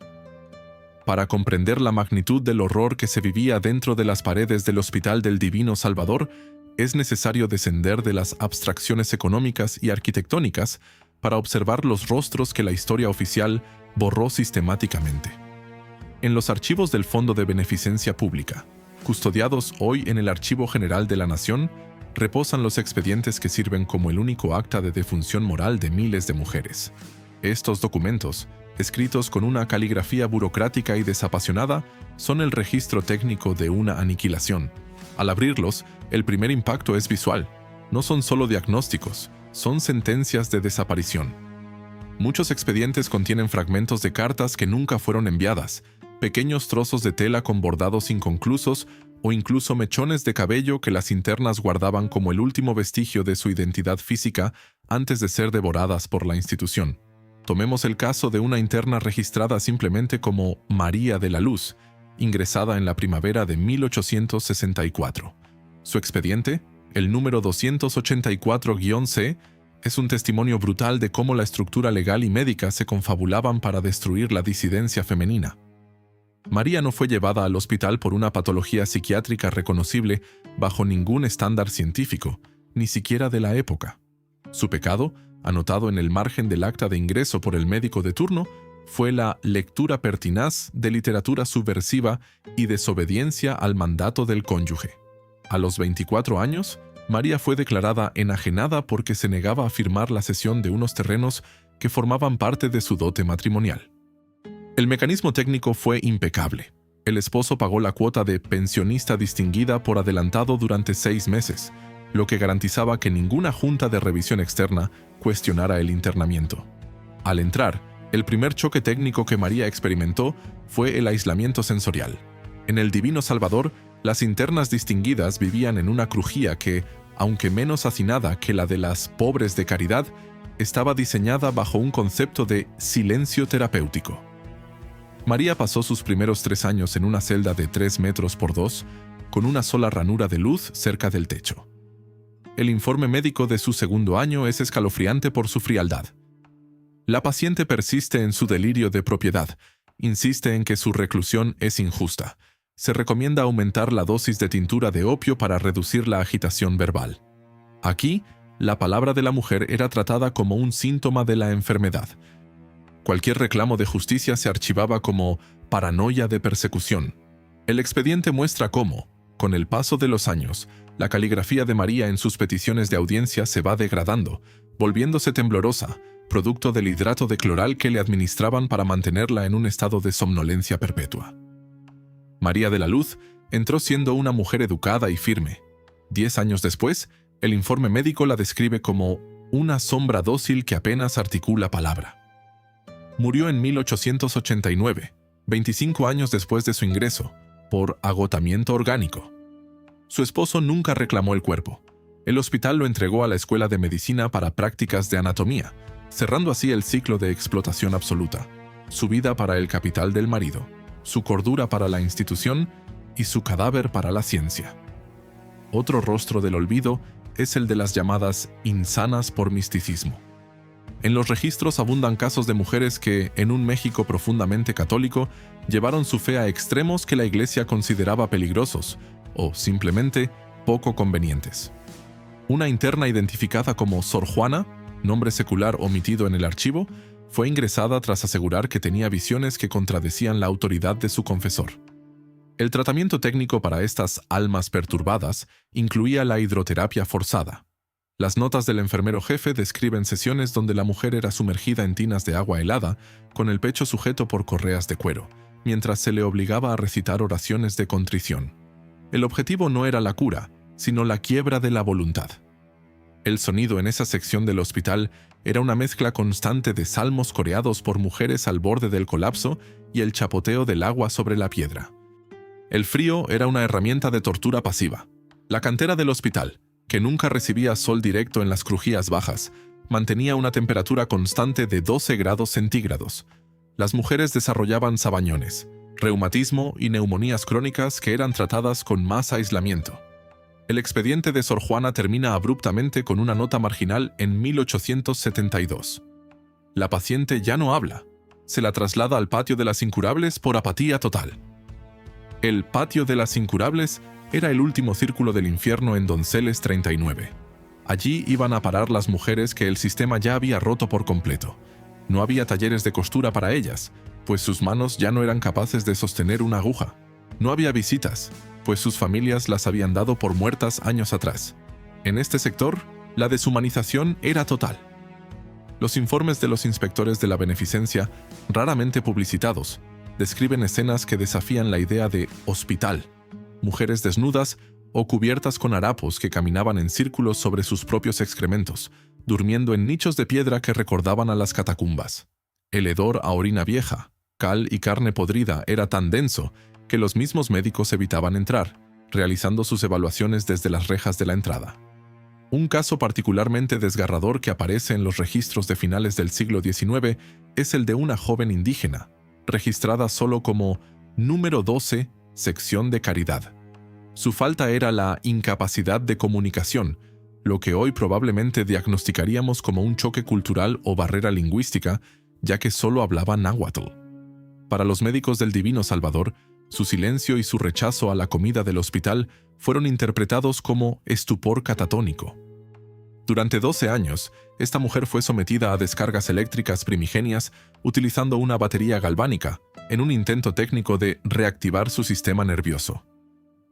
Para comprender la magnitud del horror que se vivía dentro de las paredes del Hospital del Divino Salvador, es necesario descender de las abstracciones económicas y arquitectónicas para observar los rostros que la historia oficial borró sistemáticamente. En los archivos del Fondo de Beneficencia Pública, custodiados hoy en el Archivo General de la Nación, reposan los expedientes que sirven como el único acta de defunción moral de miles de mujeres. Estos documentos, escritos con una caligrafía burocrática y desapasionada, son el registro técnico de una aniquilación. Al abrirlos, el primer impacto es visual. No son solo diagnósticos, son sentencias de desaparición. Muchos expedientes contienen fragmentos de cartas que nunca fueron enviadas, pequeños trozos de tela con bordados inconclusos o incluso mechones de cabello que las internas guardaban como el último vestigio de su identidad física antes de ser devoradas por la institución. Tomemos el caso de una interna registrada simplemente como María de la Luz, ingresada en la primavera de 1864. Su expediente, el número 284-C, es un testimonio brutal de cómo la estructura legal y médica se confabulaban para destruir la disidencia femenina. María no fue llevada al hospital por una patología psiquiátrica reconocible bajo ningún estándar científico, ni siquiera de la época. Su pecado, anotado en el margen del acta de ingreso por el médico de turno, fue la lectura pertinaz de literatura subversiva y desobediencia al mandato del cónyuge. A los 24 años, María fue declarada enajenada porque se negaba a firmar la cesión de unos terrenos que formaban parte de su dote matrimonial. El mecanismo técnico fue impecable. El esposo pagó la cuota de pensionista distinguida por adelantado durante 6 meses, lo que garantizaba que ninguna junta de revisión externa cuestionara el internamiento. Al entrar, el primer choque técnico que María experimentó fue el aislamiento sensorial. En el Divino Salvador, las internas distinguidas vivían en una crujía que, aunque menos hacinada que la de las pobres de caridad, estaba diseñada bajo un concepto de silencio terapéutico. María pasó sus primeros 3 años en una celda de 3 metros por 2, con una sola ranura de luz cerca del techo. El informe médico de su segundo año es escalofriante por su frialdad. La paciente persiste en su delirio de propiedad, insiste en que su reclusión es injusta. Se recomienda aumentar la dosis de tintura de opio para reducir la agitación verbal. Aquí, la palabra de la mujer era tratada como un síntoma de la enfermedad. Cualquier reclamo de justicia se archivaba como paranoia de persecución. El expediente muestra cómo, con el paso de los años, la caligrafía de María en sus peticiones de audiencia se va degradando, volviéndose temblorosa, producto del hidrato de cloral que le administraban para mantenerla en un estado de somnolencia perpetua. María de la Luz entró siendo una mujer educada y firme. 10 años después, el informe médico la describe como una sombra dócil que apenas articula palabra. Murió en 1889, 25 años después de su ingreso, por agotamiento orgánico. Su esposo nunca reclamó el cuerpo. El hospital lo entregó a la Escuela de Medicina para prácticas de anatomía, cerrando así el ciclo de explotación absoluta, su vida para el capital del marido, su cordura para la institución y su cadáver para la ciencia. Otro rostro del olvido es el de las llamadas insanas por misticismo. En los registros abundan casos de mujeres que, en un México profundamente católico, llevaron su fe a extremos que la Iglesia consideraba peligrosos o, simplemente, poco convenientes. Una interna identificada como Sor Juana, nombre secular omitido en el archivo, fue ingresada tras asegurar que tenía visiones que contradecían la autoridad de su confesor. El tratamiento técnico para estas almas perturbadas incluía la hidroterapia forzada. Las notas del enfermero jefe describen sesiones donde la mujer era sumergida en tinas de agua helada, con el pecho sujeto por correas de cuero, mientras se le obligaba a recitar oraciones de contrición. El objetivo no era la cura, sino la quiebra de la voluntad. El sonido en esa sección del hospital era una mezcla constante de salmos coreados por mujeres al borde del colapso y el chapoteo del agua sobre la piedra. El frío era una herramienta de tortura pasiva. La cantera del hospital, que nunca recibía sol directo en las crujías bajas, mantenía una temperatura constante de 12 grados centígrados. Las mujeres desarrollaban sabañones, reumatismo y neumonías crónicas que eran tratadas con más aislamiento. El expediente de Sor Juana termina abruptamente con una nota marginal en 1872. La paciente ya no habla. Se la traslada al patio de las incurables por apatía total. El patio de las incurables era el último círculo del infierno en Donceles 39. Allí iban a parar las mujeres que el sistema ya había roto por completo. No había talleres de costura para ellas, pues sus manos ya no eran capaces de sostener una aguja. No había visitas, pues sus familias las habían dado por muertas años atrás. En este sector, la deshumanización era total. Los informes de los inspectores de la beneficencia, raramente publicitados, describen escenas que desafían la idea de hospital, mujeres desnudas o cubiertas con harapos que caminaban en círculos sobre sus propios excrementos, durmiendo en nichos de piedra que recordaban a las catacumbas. El hedor a orina vieja, cal y carne podrida era tan denso que los mismos médicos evitaban entrar, realizando sus evaluaciones desde las rejas de la entrada. Un caso particularmente desgarrador que aparece en los registros de finales del siglo XIX es el de una joven indígena, registrada solo como número 12, sección de caridad. Su falta era la incapacidad de comunicación, lo que hoy probablemente diagnosticaríamos como un choque cultural o barrera lingüística, ya que solo hablaba náhuatl. Para los médicos del Divino Salvador, su silencio y su rechazo a la comida del hospital fueron interpretados como estupor catatónico. Durante 12 años, esta mujer fue sometida a descargas eléctricas primigenias utilizando una batería galvánica, en un intento técnico de reactivar su sistema nervioso.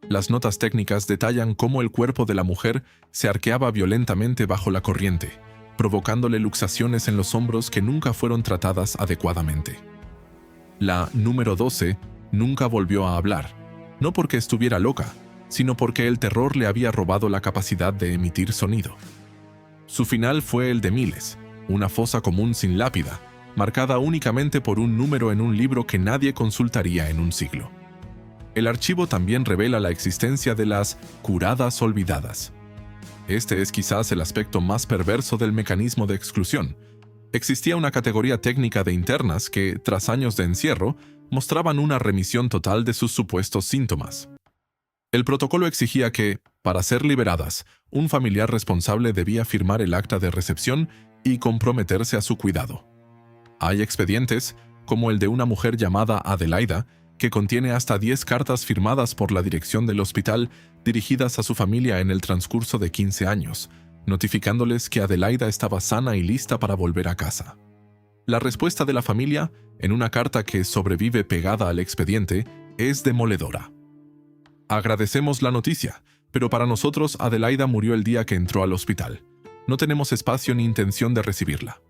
Las notas técnicas detallan cómo el cuerpo de la mujer se arqueaba violentamente bajo la corriente, provocándole luxaciones en los hombros que nunca fueron tratadas adecuadamente. La número 12 nunca volvió a hablar, no porque estuviera loca, sino porque el terror le había robado la capacidad de emitir sonido. Su final fue el de miles, una fosa común sin lápida, marcada únicamente por un número en un libro que nadie consultaría en un siglo. El archivo también revela la existencia de las curadas olvidadas. Este es quizás el aspecto más perverso del mecanismo de exclusión. Existía una categoría técnica de internas que, tras años de encierro, mostraban una remisión total de sus supuestos síntomas. El protocolo exigía que, para ser liberadas, un familiar responsable debía firmar el acta de recepción y comprometerse a su cuidado. Hay expedientes, como el de una mujer llamada Adelaida, que contiene hasta 10 cartas firmadas por la dirección del hospital dirigidas a su familia en el transcurso de 15 años, notificándoles que Adelaida estaba sana y lista para volver a casa. La respuesta de la familia, en una carta que sobrevive pegada al expediente, es demoledora. Agradecemos la noticia, pero para nosotros Adelaida murió el día que entró al hospital. No tenemos espacio ni intención de recibirla.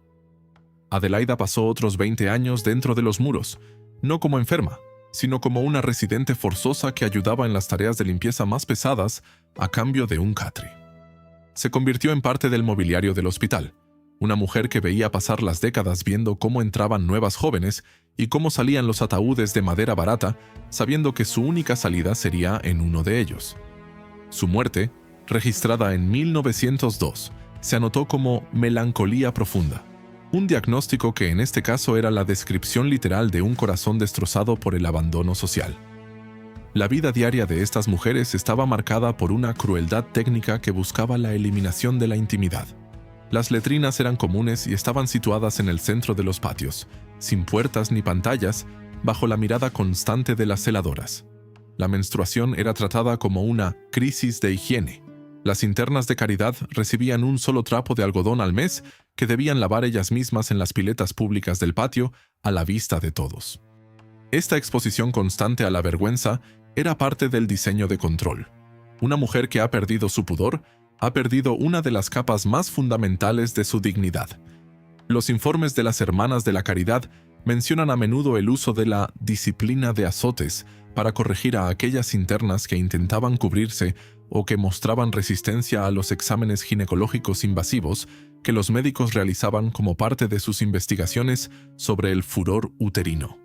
Adelaida pasó otros 20 años dentro de los muros, no como enferma, sino como una residente forzosa que ayudaba en las tareas de limpieza más pesadas a cambio de un catre. Se convirtió en parte del mobiliario del hospital, una mujer que veía pasar las décadas viendo cómo entraban nuevas jóvenes y cómo salían los ataúdes de madera barata, sabiendo que su única salida sería en uno de ellos. Su muerte, registrada en 1902, se anotó como melancolía profunda, un diagnóstico que en este caso era la descripción literal de un corazón destrozado por el abandono social. La vida diaria de estas mujeres estaba marcada por una crueldad técnica que buscaba la eliminación de la intimidad. Las letrinas eran comunes y estaban situadas en el centro de los patios, sin puertas ni pantallas, bajo la mirada constante de las celadoras. La menstruación era tratada como una crisis de higiene. Las internas de caridad recibían un solo trapo de algodón al mes que debían lavar ellas mismas en las piletas públicas del patio a la vista de todos. Esta exposición constante a la vergüenza era parte del diseño de control. Una mujer que ha perdido su pudor ha perdido una de las capas más fundamentales de su dignidad. Los informes de las Hermanas de la Caridad mencionan a menudo el uso de la disciplina de azotes para corregir a aquellas internas que intentaban cubrirse o que mostraban resistencia a los exámenes ginecológicos invasivos que los médicos realizaban como parte de sus investigaciones sobre el furor uterino.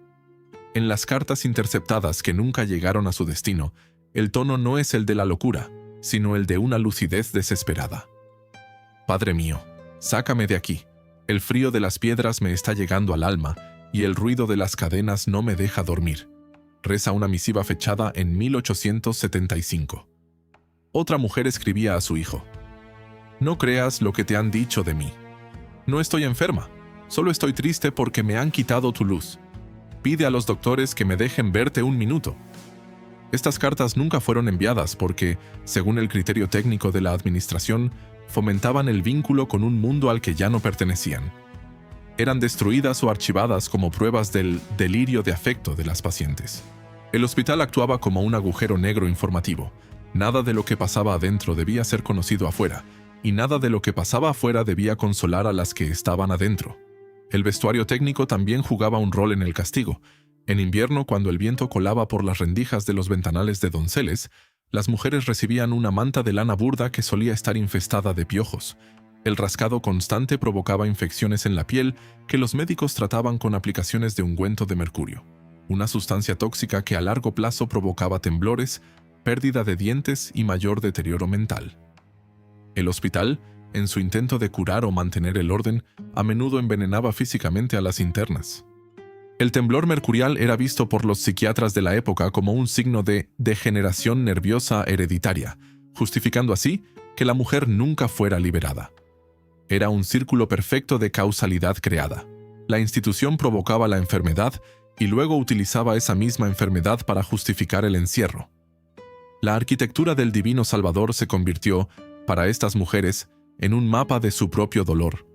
En las cartas interceptadas que nunca llegaron a su destino, el tono no es el de la locura, sino el de una lucidez desesperada. Padre mío, sácame de aquí. El frío de las piedras me está llegando al alma y el ruido de las cadenas no me deja dormir. Reza una misiva fechada en 1875. Otra mujer escribía a su hijo: No creas lo que te han dicho de mí. No estoy enferma, solo estoy triste porque me han quitado tu luz. Pide a los doctores que me dejen verte un minuto. Estas cartas nunca fueron enviadas porque, según el criterio técnico de la administración, fomentaban el vínculo con un mundo al que ya no pertenecían. Eran destruidas o archivadas como pruebas del delirio de afecto de las pacientes. El hospital actuaba como un agujero negro informativo. Nada de lo que pasaba adentro debía ser conocido afuera, y nada de lo que pasaba afuera debía consolar a las que estaban adentro. El vestuario técnico también jugaba un rol en el castigo. En invierno, cuando el viento colaba por las rendijas de los ventanales de Donceles, las mujeres recibían una manta de lana burda que solía estar infestada de piojos. El rascado constante provocaba infecciones en la piel que los médicos trataban con aplicaciones de ungüento de mercurio, una sustancia tóxica que a largo plazo provocaba temblores, pérdida de dientes y mayor deterioro mental. El hospital, en su intento de curar o mantener el orden, a menudo envenenaba físicamente a las internas. El temblor mercurial era visto por los psiquiatras de la época como un signo de degeneración nerviosa hereditaria, justificando así que la mujer nunca fuera liberada. Era un círculo perfecto de causalidad creada. La institución provocaba la enfermedad y luego utilizaba esa misma enfermedad para justificar el encierro. La arquitectura del Divino Salvador se convirtió, para estas mujeres, en un mapa de su propio dolor.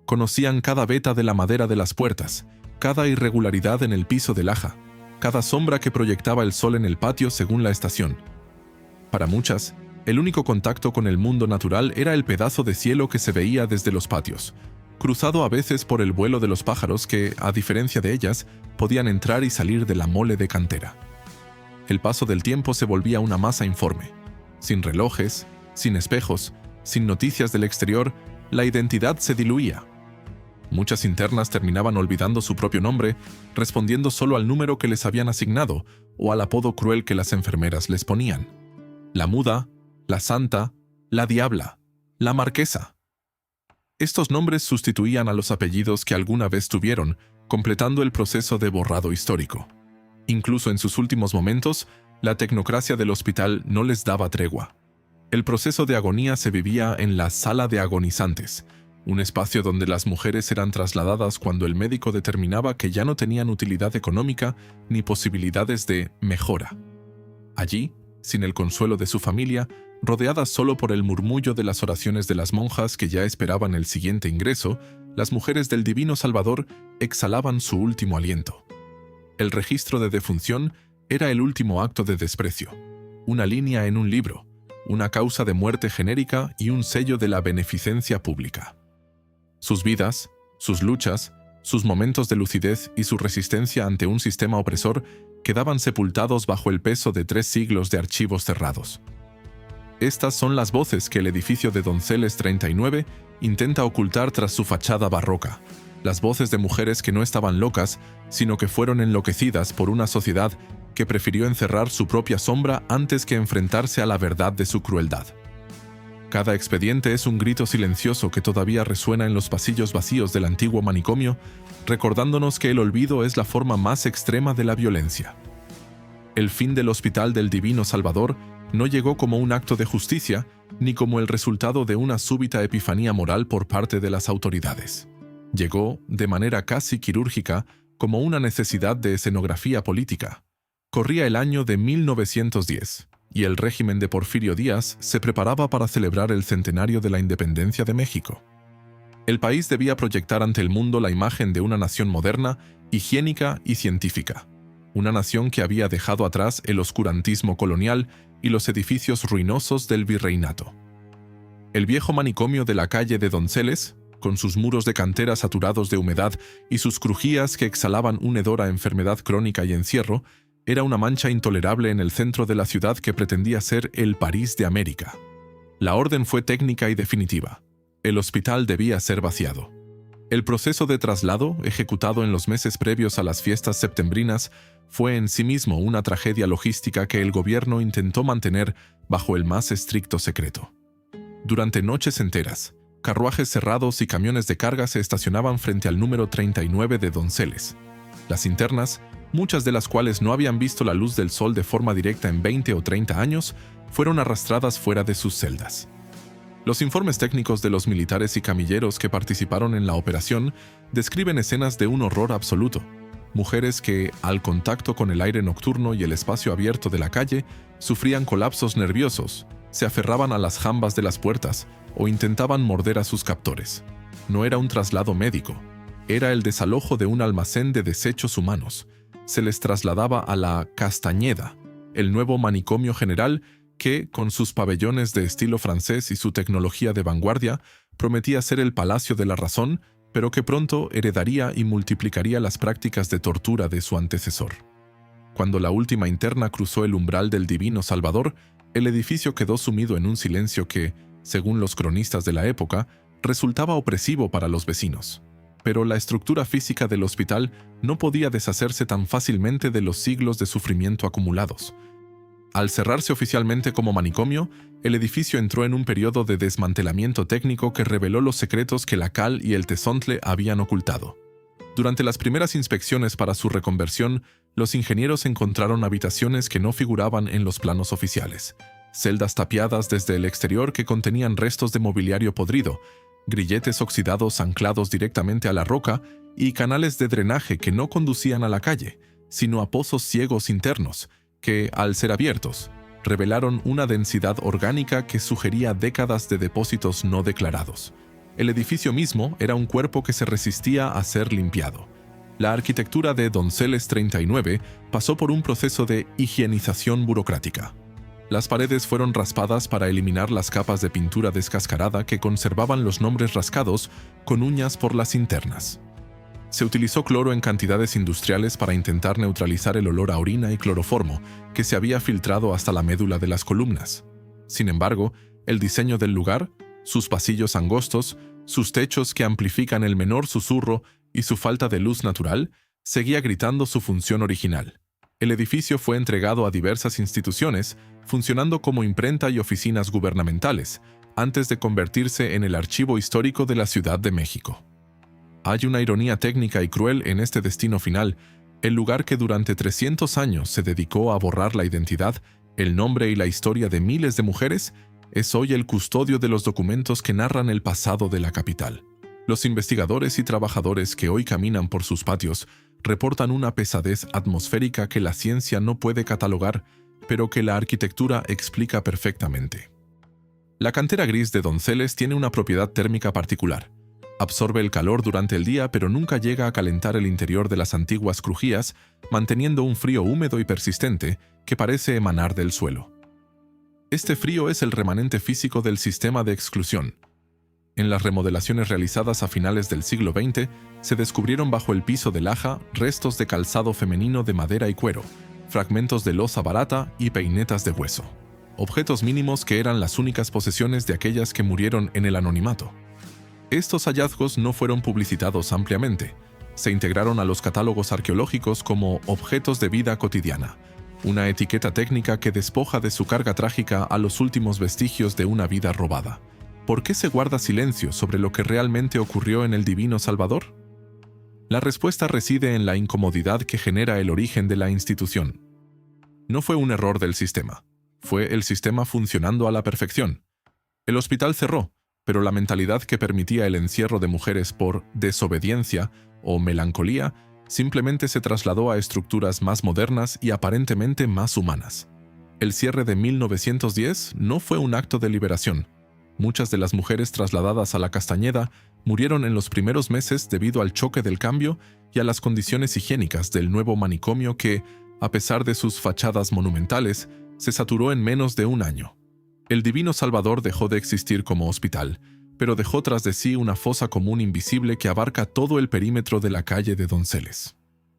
Conocían cada veta de la madera de las puertas, cada irregularidad en el piso del aja, cada sombra que proyectaba el sol en el patio según la estación. Para muchas, el único contacto con el mundo natural era el pedazo de cielo que se veía desde los patios, cruzado a veces por el vuelo de los pájaros que, a diferencia de ellas, podían entrar y salir de la mole de cantera. El paso del tiempo se volvía una masa informe. Sin relojes, sin espejos, sin noticias del exterior, la identidad se diluía. Muchas internas terminaban olvidando su propio nombre, respondiendo solo al número que les habían asignado o al apodo cruel que las enfermeras les ponían. La muda, la santa, la diabla, la marquesa. Estos nombres sustituían a los apellidos que alguna vez tuvieron, completando el proceso de borrado histórico. Incluso en sus últimos momentos, la tecnocracia del hospital no les daba tregua. El proceso de agonía se vivía en la sala de agonizantes, un espacio donde las mujeres eran trasladadas cuando el médico determinaba que ya no tenían utilidad económica ni posibilidades de mejora. Allí, sin el consuelo de su familia, rodeadas solo por el murmullo de las oraciones de las monjas que ya esperaban el siguiente ingreso, las mujeres del Divino Salvador exhalaban su último aliento. El registro de defunción era el último acto de desprecio, una línea en un libro, una causa de muerte genérica y un sello de la beneficencia pública. Sus vidas, sus luchas, sus momentos de lucidez y su resistencia ante un sistema opresor quedaban sepultados bajo el peso de 3 siglos de archivos cerrados. Estas son las voces que el edificio de Donceles 39 intenta ocultar tras su fachada barroca, las voces de mujeres que no estaban locas, sino que fueron enloquecidas por una sociedad que prefirió encerrar su propia sombra antes que enfrentarse a la verdad de su crueldad. Cada expediente es un grito silencioso que todavía resuena en los pasillos vacíos del antiguo manicomio, recordándonos que el olvido es la forma más extrema de la violencia. El fin del Hospital del Divino Salvador no llegó como un acto de justicia, ni como el resultado de una súbita epifanía moral por parte de las autoridades. Llegó, de manera casi quirúrgica, como una necesidad de escenografía política. Corría el año de 1910, y el régimen de Porfirio Díaz se preparaba para celebrar el centenario de la independencia de México. El país debía proyectar ante el mundo la imagen de una nación moderna, higiénica y científica. Una nación que había dejado atrás el oscurantismo colonial y los edificios ruinosos del virreinato. El viejo manicomio de la calle de Donceles, con sus muros de cantera saturados de humedad y sus crujías que exhalaban un hedor a enfermedad crónica y encierro, era una mancha intolerable en el centro de la ciudad que pretendía ser el París de América. La orden fue técnica y definitiva. El hospital debía ser vaciado. El proceso de traslado, ejecutado en los meses previos a las fiestas septembrinas, fue en sí mismo una tragedia logística que el gobierno intentó mantener bajo el más estricto secreto. Durante noches enteras, carruajes cerrados y camiones de carga se estacionaban frente al número 39 de Donceles. Las internas, muchas de las cuales no habían visto la luz del sol de forma directa en 20 o 30 años, fueron arrastradas fuera de sus celdas. Los informes técnicos de los militares y camilleros que participaron en la operación describen escenas de un horror absoluto. Mujeres que, al contacto con el aire nocturno y el espacio abierto de la calle, sufrían colapsos nerviosos, se aferraban a las jambas de las puertas o intentaban morder a sus captores. No era un traslado médico, era el desalojo de un almacén de desechos humanos. Se les trasladaba a la Castañeda, el nuevo manicomio general que, con sus pabellones de estilo francés y su tecnología de vanguardia, prometía ser el Palacio de la Razón, pero que pronto heredaría y multiplicaría las prácticas de tortura de su antecesor. Cuando la última interna cruzó el umbral del Divino Salvador, el edificio quedó sumido en un silencio que, según los cronistas de la época, resultaba opresivo para los vecinos. Pero la estructura física del hospital no podía deshacerse tan fácilmente de los siglos de sufrimiento acumulados. Al cerrarse oficialmente como manicomio, el edificio entró en un periodo de desmantelamiento técnico que reveló los secretos que la cal y el tezontle habían ocultado. Durante las primeras inspecciones para su reconversión, los ingenieros encontraron habitaciones que no figuraban en los planos oficiales, celdas tapiadas desde el exterior que contenían restos de mobiliario podrido, grilletes oxidados anclados directamente a la roca y canales de drenaje que no conducían a la calle, sino a pozos ciegos internos, que, al ser abiertos, revelaron una densidad orgánica que sugería décadas de depósitos no declarados. El edificio mismo era un cuerpo que se resistía a ser limpiado. La arquitectura de Donceles 39 pasó por un proceso de higienización burocrática. Las paredes fueron raspadas para eliminar las capas de pintura descascarada que conservaban los nombres rascados con uñas por las internas. Se utilizó cloro en cantidades industriales para intentar neutralizar el olor a orina y cloroformo que se había filtrado hasta la médula de las columnas. Sin embargo, el diseño del lugar, sus pasillos angostos, sus techos que amplifican el menor susurro y su falta de luz natural, seguía gritando su función original. El edificio fue entregado a diversas instituciones, funcionando como imprenta y oficinas gubernamentales, antes de convertirse en el archivo histórico de la Ciudad de México. Hay una ironía técnica y cruel en este destino final. El lugar que durante 300 años se dedicó a borrar la identidad, el nombre y la historia de miles de mujeres, es hoy el custodio de los documentos que narran el pasado de la capital. Los investigadores y trabajadores que hoy caminan por sus patios reportan una pesadez atmosférica que la ciencia no puede catalogar, pero que la arquitectura explica perfectamente. La cantera gris de Donceles tiene una propiedad térmica particular. Absorbe el calor durante el día, pero nunca llega a calentar el interior de las antiguas crujías, manteniendo un frío húmedo y persistente que parece emanar del suelo. Este frío es el remanente físico del sistema de exclusión. En las remodelaciones realizadas a finales del siglo XX, se descubrieron bajo el piso de laja restos de calzado femenino de madera y cuero, fragmentos de loza barata y peinetas de hueso. Objetos mínimos que eran las únicas posesiones de aquellas que murieron en el anonimato. Estos hallazgos no fueron publicitados ampliamente. Se integraron a los catálogos arqueológicos como objetos de vida cotidiana, una etiqueta técnica que despoja de su carga trágica a los últimos vestigios de una vida robada. ¿Por qué se guarda silencio sobre lo que realmente ocurrió en el Divino Salvador? La respuesta reside en la incomodidad que genera el origen de la institución. No fue un error del sistema. Fue el sistema funcionando a la perfección. El hospital cerró, pero la mentalidad que permitía el encierro de mujeres por desobediencia o melancolía simplemente se trasladó a estructuras más modernas y aparentemente más humanas. El cierre de 1910 no fue un acto de liberación. Muchas de las mujeres trasladadas a la Castañeda murieron en los primeros meses debido al choque del cambio y a las condiciones higiénicas del nuevo manicomio que, a pesar de sus fachadas monumentales, se saturó en menos de un año. El Divino Salvador dejó de existir como hospital, pero dejó tras de sí una fosa común invisible que abarca todo el perímetro de la calle de Donceles.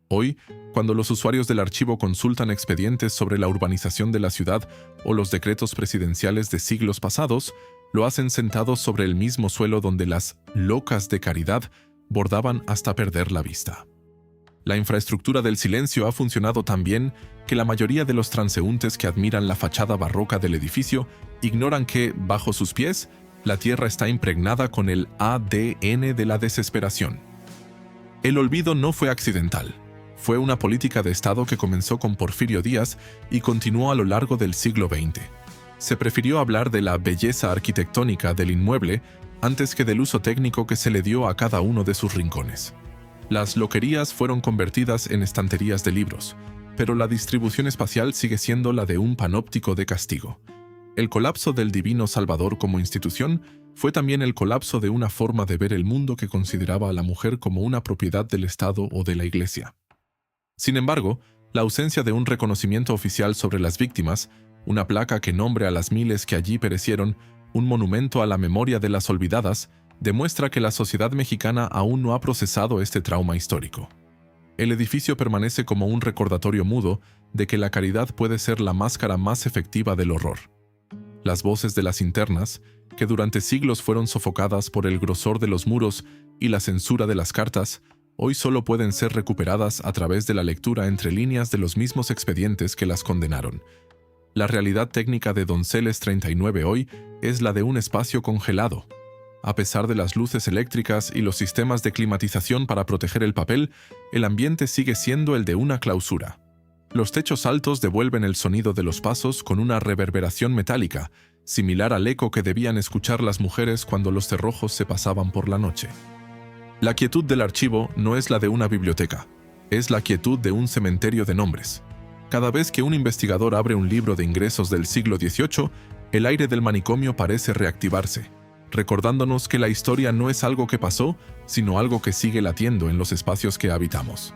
Hoy, cuando los usuarios del archivo consultan expedientes sobre la urbanización de la ciudad o los decretos presidenciales de siglos pasados, lo hacen sentados sobre el mismo suelo donde las locas de caridad bordaban hasta perder la vista. La infraestructura del silencio ha funcionado tan bien que la mayoría de los transeúntes que admiran la fachada barroca del edificio ignoran que, bajo sus pies, la tierra está impregnada con el ADN de la desesperación. El olvido no fue accidental. Fue una política de Estado que comenzó con Porfirio Díaz y continuó a lo largo del siglo XX. Se prefirió hablar de la belleza arquitectónica del inmueble antes que del uso técnico que se le dio a cada uno de sus rincones. Las loquerías fueron convertidas en estanterías de libros, pero la distribución espacial sigue siendo la de un panóptico de castigo. El colapso del Divino Salvador como institución fue también el colapso de una forma de ver el mundo que consideraba a la mujer como una propiedad del Estado o de la Iglesia. Sin embargo, la ausencia de un reconocimiento oficial sobre las víctimas, una placa que nombre a las miles que allí perecieron, un monumento a la memoria de las olvidadas, demuestra que la sociedad mexicana aún no ha procesado este trauma histórico. El edificio permanece como un recordatorio mudo de que la caridad puede ser la máscara más efectiva del horror. Las voces de las internas, que durante siglos fueron sofocadas por el grosor de los muros y la censura de las cartas, hoy solo pueden ser recuperadas a través de la lectura entre líneas de los mismos expedientes que las condenaron. La realidad técnica de Donceles 39 hoy es la de un espacio congelado. A pesar de las luces eléctricas y los sistemas de climatización para proteger el papel, el ambiente sigue siendo el de una clausura. Los techos altos devuelven el sonido de los pasos con una reverberación metálica, similar al eco que debían escuchar las mujeres cuando los cerrojos se pasaban por la noche. La quietud del archivo no es la de una biblioteca, es la quietud de un cementerio de nombres. Cada vez que un investigador abre un libro de ingresos del siglo XVIII, el aire del manicomio parece reactivarse, recordándonos que la historia no es algo que pasó, sino algo que sigue latiendo en los espacios que habitamos.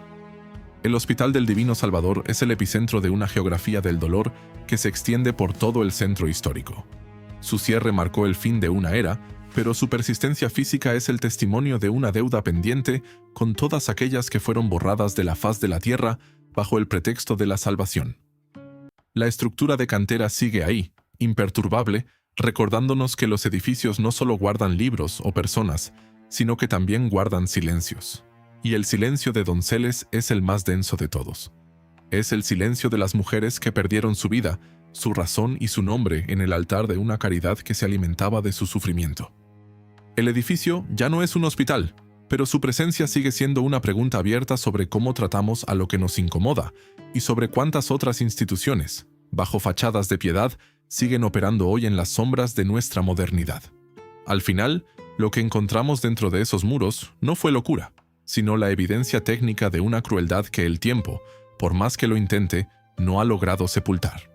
El Hospital del Divino Salvador es el epicentro de una geografía del dolor que se extiende por todo el centro histórico. Su cierre marcó el fin de una era, pero su persistencia física es el testimonio de una deuda pendiente con todas aquellas que fueron borradas de la faz de la tierra bajo el pretexto de la salvación. La estructura de cantera sigue ahí, imperturbable, recordándonos que los edificios no solo guardan libros o personas, sino que también guardan silencios. Y el silencio de Donceles es el más denso de todos. Es el silencio de las mujeres que perdieron su vida, su razón y su nombre en el altar de una caridad que se alimentaba de su sufrimiento. El edificio ya no es un hospital, pero su presencia sigue siendo una pregunta abierta sobre cómo tratamos a lo que nos incomoda y sobre cuántas otras instituciones, bajo fachadas de piedad, siguen operando hoy en las sombras de nuestra modernidad. Al final, lo que encontramos dentro de esos muros no fue locura, sino la evidencia técnica de una crueldad que el tiempo, por más que lo intente, no ha logrado sepultar.